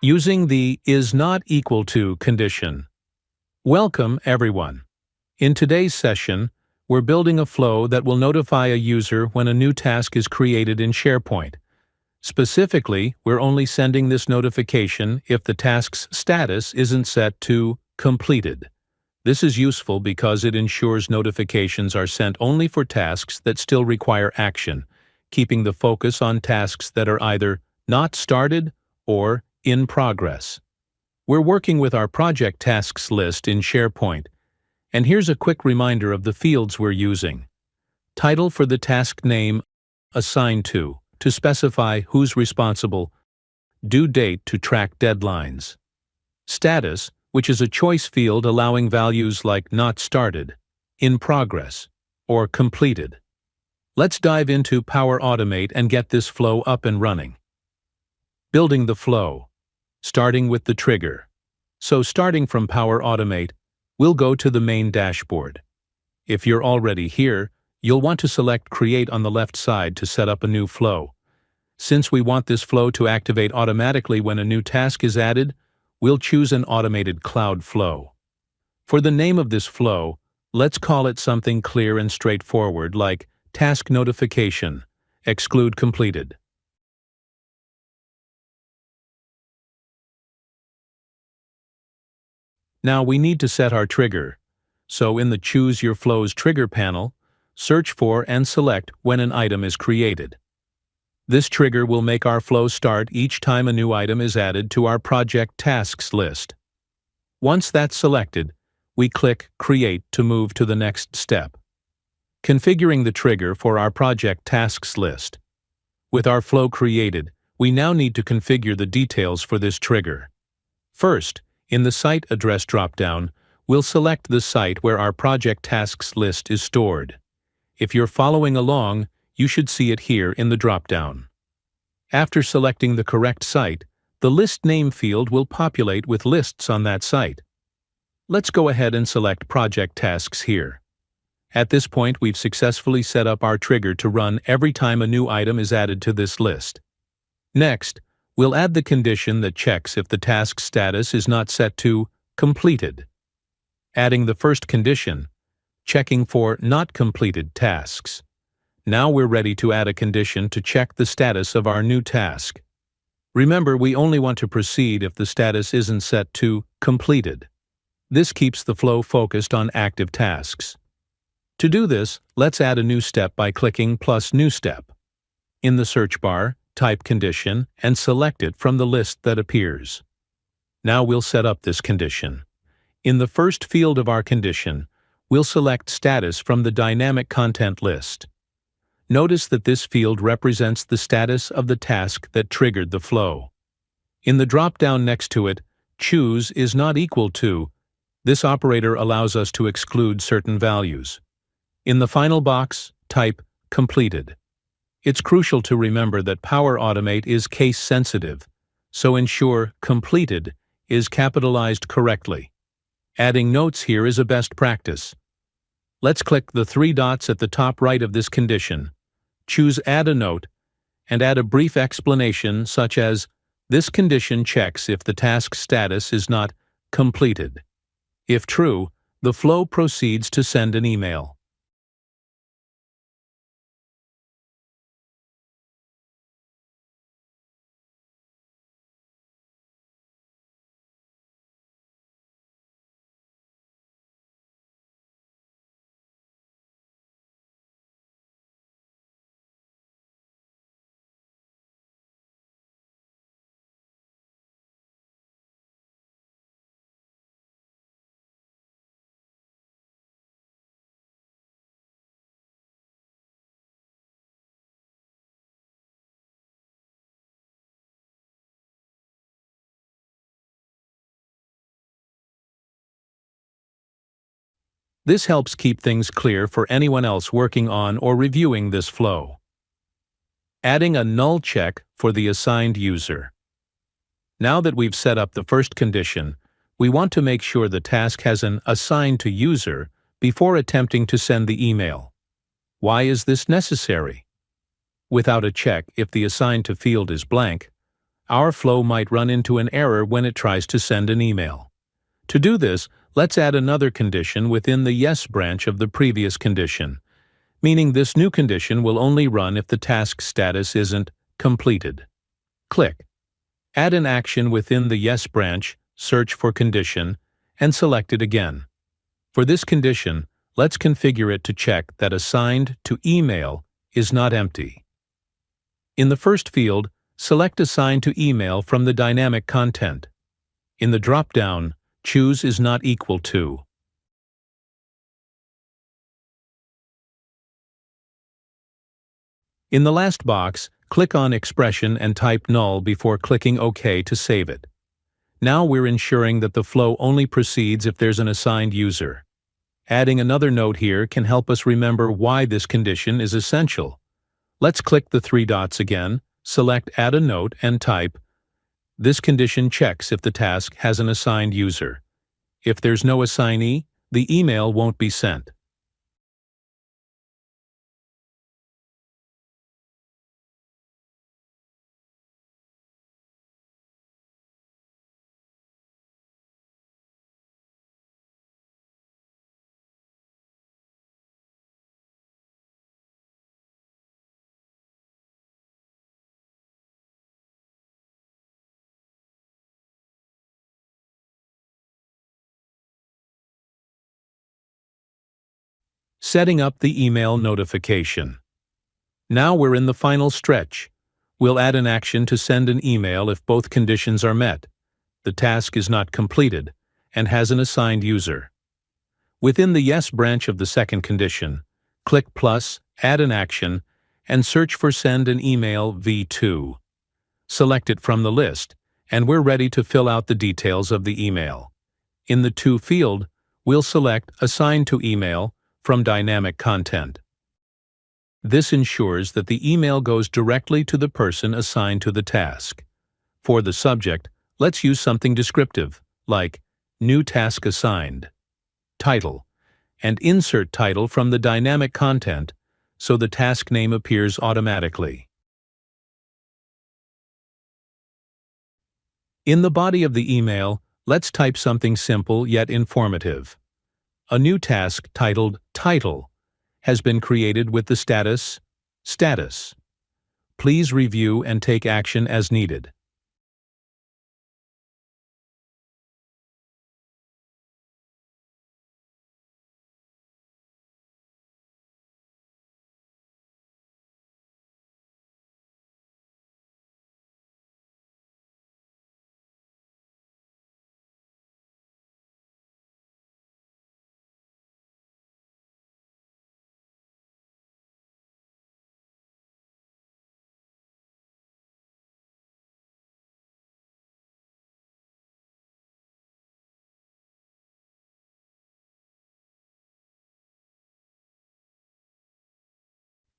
Using the is not equal to condition. Welcome, everyone. In today's session, we're building a flow that will notify a user when a new task is created in SharePoint. Specifically, we're only sending this notification if the task's status isn't set to completed. This is useful because it ensures notifications are sent only for tasks that still require action, keeping the focus on tasks that are either not started or in progress. We're working with our project tasks list in SharePoint, and here's a quick reminder of the fields we're using. Title for the task name, assigned to specify who's responsible, due date to track deadlines. Status, which is a choice field allowing values like not started, in progress, or completed. Let's dive into Power Automate and get this flow up and running. Building the flow. Starting with the trigger. So starting from Power Automate, we'll go to the main dashboard. If you're already here, you'll want to select Create on the left side to set up a new flow. Since we want this flow to activate automatically when a new task is added, we'll choose an automated cloud flow. For the name of this flow, let's call it something clear and straightforward like Task Notification, exclude completed. Now we need to set our trigger. So in the Choose Your Flows trigger panel, search for and select when an item is created. This trigger will make our flow start each time a new item is added to our project tasks list. Once that's selected, we click Create to move to the next step. Configuring the trigger for our project tasks list. With our flow created, we now need to configure the details for this trigger. First, in the Site Address dropdown, we'll select the site where our project tasks list is stored. If you're following along, you should see it here in the dropdown. After selecting the correct site, the list name field will populate with lists on that site. Let's go ahead and select Project Tasks here. At this point, we've successfully set up our trigger to run every time a new item is added to this list. Next, we'll add the condition that checks if the task status is not set to completed. Adding the first condition, checking for not completed tasks. Now we're ready to add a condition to check the status of our new task. Remember, we only want to proceed if the status isn't set to completed. This keeps the flow focused on active tasks. To do this, let's add a new step by clicking plus New Step. In the search bar, type condition and select it from the list that appears. Now we'll set up this condition. In the first field of our condition, we'll select Status from the Dynamic Content list. Notice that this field represents the status of the task that triggered the flow. In the drop-down next to it, Choose is not equal to. This operator allows us to exclude certain values. In the final box, type Completed. It's crucial to remember that Power Automate is case-sensitive, so ensure Completed is capitalized correctly. Adding notes here is a best practice. Let's click the three dots at the top right of this condition, choose Add a Note, and add a brief explanation such as, this condition checks if the task status is not completed. If true, the flow proceeds to send an email. This helps keep things clear for anyone else working on or reviewing this flow. Adding a null check for the assigned user. Now that we've set up the first condition, we want to make sure the task has an assigned to user before attempting to send the email. Why is this necessary? Without a check, if the assigned to field is blank, our flow might run into an error when it tries to send an email. To do this, let's add another condition within the yes branch of the previous condition, meaning this new condition will only run if the task status isn't completed. Click Add an action within the yes branch, search for condition, and select it again. For this condition, let's configure it to check that assigned to email is not empty. In the first field, select Assign to Email from the dynamic content. In the drop-down, choose is not equal to. In the last box, click on Expression and type null before clicking OK to save it. Now we're ensuring that the flow only proceeds if there's an assigned user. Adding another note here can help us remember why this condition is essential. Let's click the three dots again, select Add a Note and type, "This condition checks if the task has an assigned user. If there's no assignee, the email won't be sent." Setting up the email notification. Now we're in the final stretch. We'll add an action to send an email if both conditions are met, the task is not completed, and has an assigned user. Within the Yes branch of the second condition, click plus, add an action, and search for Send an Email v2. Select it from the list, and we're ready to fill out the details of the email. In the To field, we'll select Assign to Email from Dynamic Content. This ensures that the email goes directly to the person assigned to the task. For the subject, let's use something descriptive, like New Task Assigned, Title, and insert title from the dynamic content so the task name appears automatically. In the body of the email, let's type something simple yet informative. A new task titled Title has been created with the status Status. Please review and take action as needed.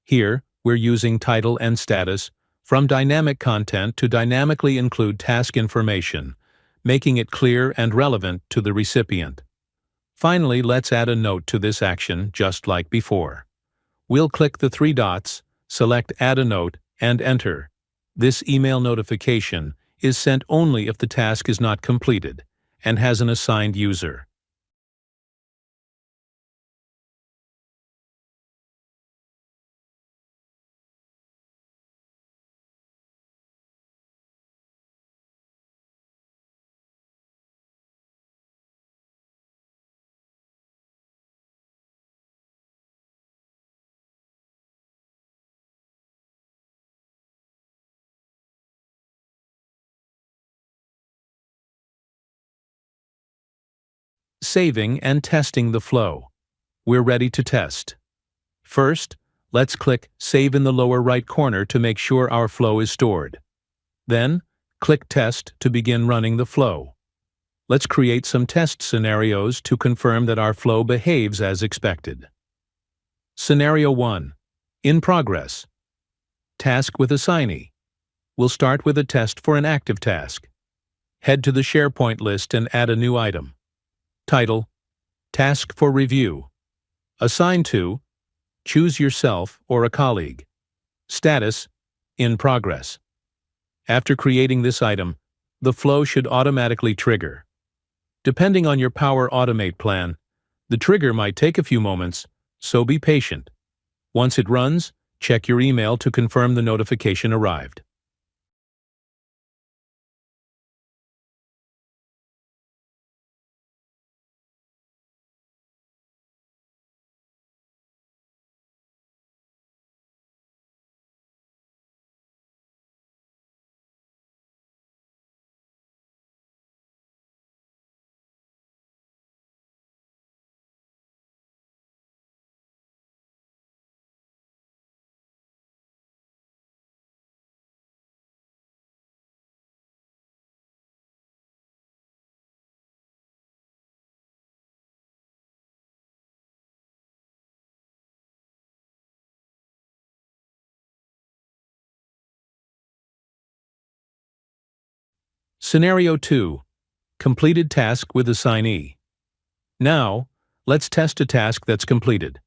Here, we're using title and status from dynamic content to dynamically include task information, making it clear and relevant to the recipient. Finally, let's add a note to this action just like before. We'll click the three dots, select Add a Note, and enter. This email notification is sent only if the task is not completed and has an assigned user. Saving and testing the flow. We're ready to test. First, let's click Save in the lower right corner to make sure our flow is stored. Then, click Test to begin running the flow. Let's create some test scenarios to confirm that our flow behaves as expected. Scenario 1. In progress. Task with assignee. We'll start with a test for an active task. Head to the SharePoint list and add a new item. Title: Task for Review. Assign to: Choose yourself or a colleague. Status: In progress. After creating this item, the flow should automatically trigger. Depending on your Power Automate plan, the trigger might take a few moments, so be patient. Once it runs, check your email to confirm the notification arrived. Scenario 2. Completed task with assignee. Now, let's test a task that's completed.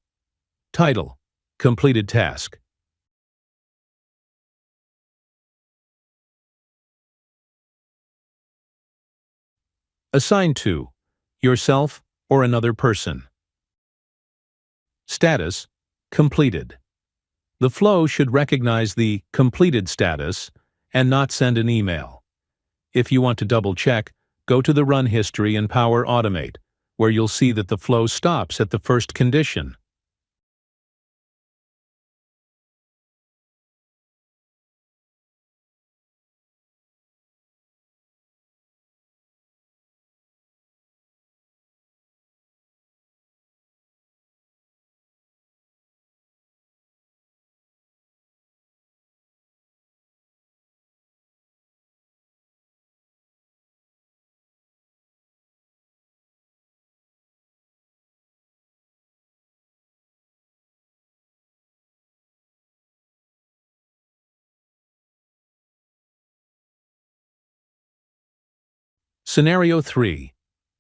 Title: Completed task. Assigned to yourself or another person. Status: Completed. The flow should recognize the completed status and not send an email. If you want to double-check, go to the Run History in Power Automate, where you'll see that the flow stops at the first condition. Scenario 3.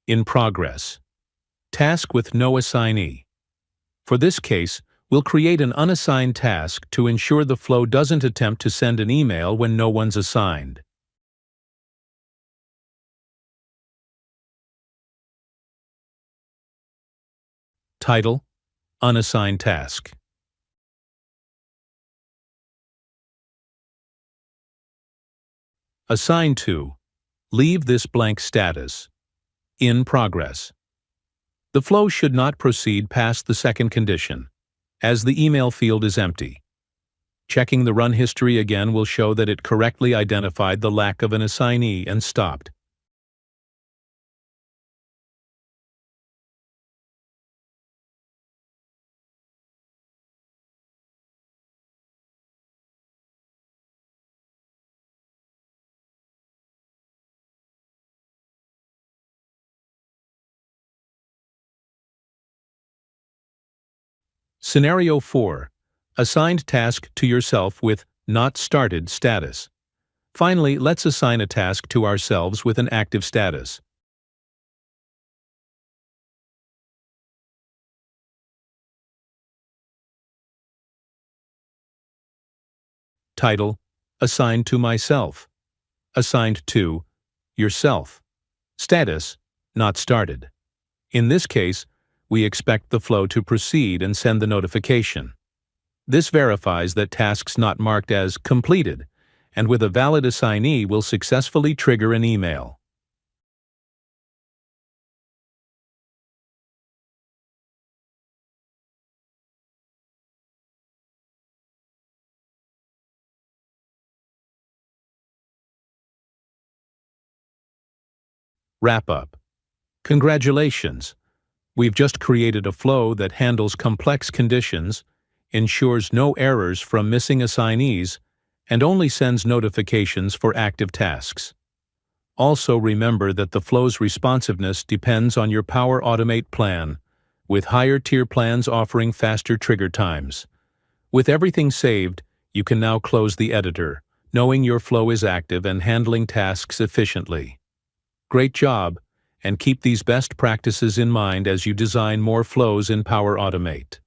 In progress. Task with no assignee. For this case, we'll create an unassigned task to ensure the flow doesn't attempt to send an email when no one's assigned. Title: Unassigned task. Assigned to. Leave this blank status. In progress. The flow should not proceed past the second condition, as the email field is empty. Checking the run history again will show that it correctly identified the lack of an assignee and stopped. Scenario 4. Assigned task to yourself with Not Started status. Finally, let's assign a task to ourselves with an active status. Title: Assigned to myself. Assigned to yourself. Status: Not started. In this case, we expect the flow to proceed and send the notification. This verifies that tasks not marked as completed, and with a valid assignee will successfully trigger an email. Wrap up. Congratulations! We've just created a flow that handles complex conditions, ensures no errors from missing assignees, and only sends notifications for active tasks. Also remember that the flow's responsiveness depends on your Power Automate plan, with higher tier plans offering faster trigger times. With everything saved, you can now close the editor, knowing your flow is active and handling tasks efficiently. Great job! And keep these best practices in mind as you design more flows in Power Automate.